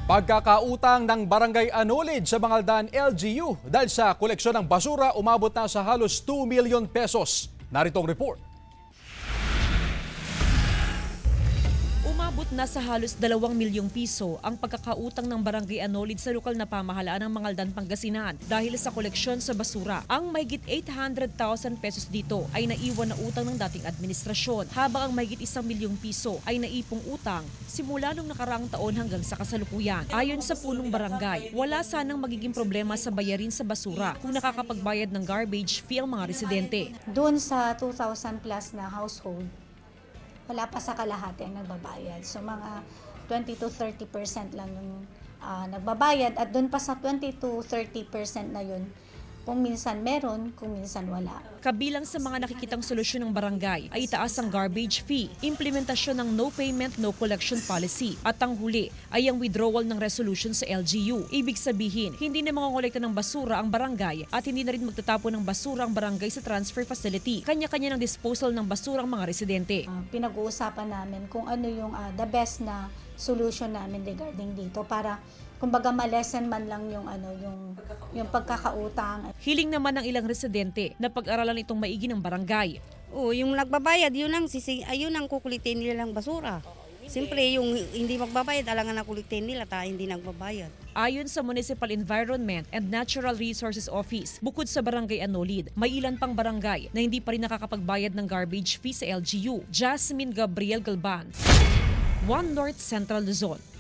Pagkakautang ng Barangay Anolid sa Mangaldan LGU dahil sa koleksyon ng basura umabot na sa halos 2 million pesos. Naritong report. Umabot na sa halos 2 milyong piso ang pagkakautang ng Barangay Anolid sa lokal na pamahalaan ng Mangaldan, Pangasinan dahil sa koleksyon sa basura. Ang mahigit 800,000 pesos dito ay naiwan na utang ng dating administrasyon, habang ang mahigit 1 milyong piso ay naipong utang simula nung nakaraang taon hanggang sa kasalukuyan. Ayon sa punong barangay, wala sanang magiging problema sa bayarin sa basura kung nakakapagbayad ng garbage fee ang mga residente. Doon sa 2,000 plus na household, wala pa sa kalahati ang nagbabayad. So mga 20 to 30% lang yung nagbabayad, at doon pa sa 20 to 30% na yun, kung minsan meron, kung minsan wala. Kabilang sa mga nakikitang solusyon ng barangay ay itaas ang garbage fee, implementasyon ng no payment, no collection policy, at ang huli ay ang withdrawal ng resolution sa LGU. Ibig sabihin, hindi na mangongolekta ng basura ang barangay at hindi na rin magtatapon ng basura ang barangay sa transfer facility. Kanya-kanya ng disposal ng basura ang mga residente. Pinag-uusapan namin kung ano yung the best na solution namin regarding dito para kumbaga malesen man lang yung yung pagkakautang. Hiling naman ng ilang residente na pag-aralan itong maigi ng barangay. Yung nagbabayad, yun ang kukulitin nila ng basura. Siyempre, yung hindi magbabayad, alangan na kulitin nila, hindi nagbabayad. Ayon sa Municipal Environment and Natural Resources Office, bukod sa Barangay Anolid, may ilan pang barangay na hindi pa rin nakakapagbayad ng garbage fee sa LGU. Jasmine Gabriel Galban, One North Central Luzon.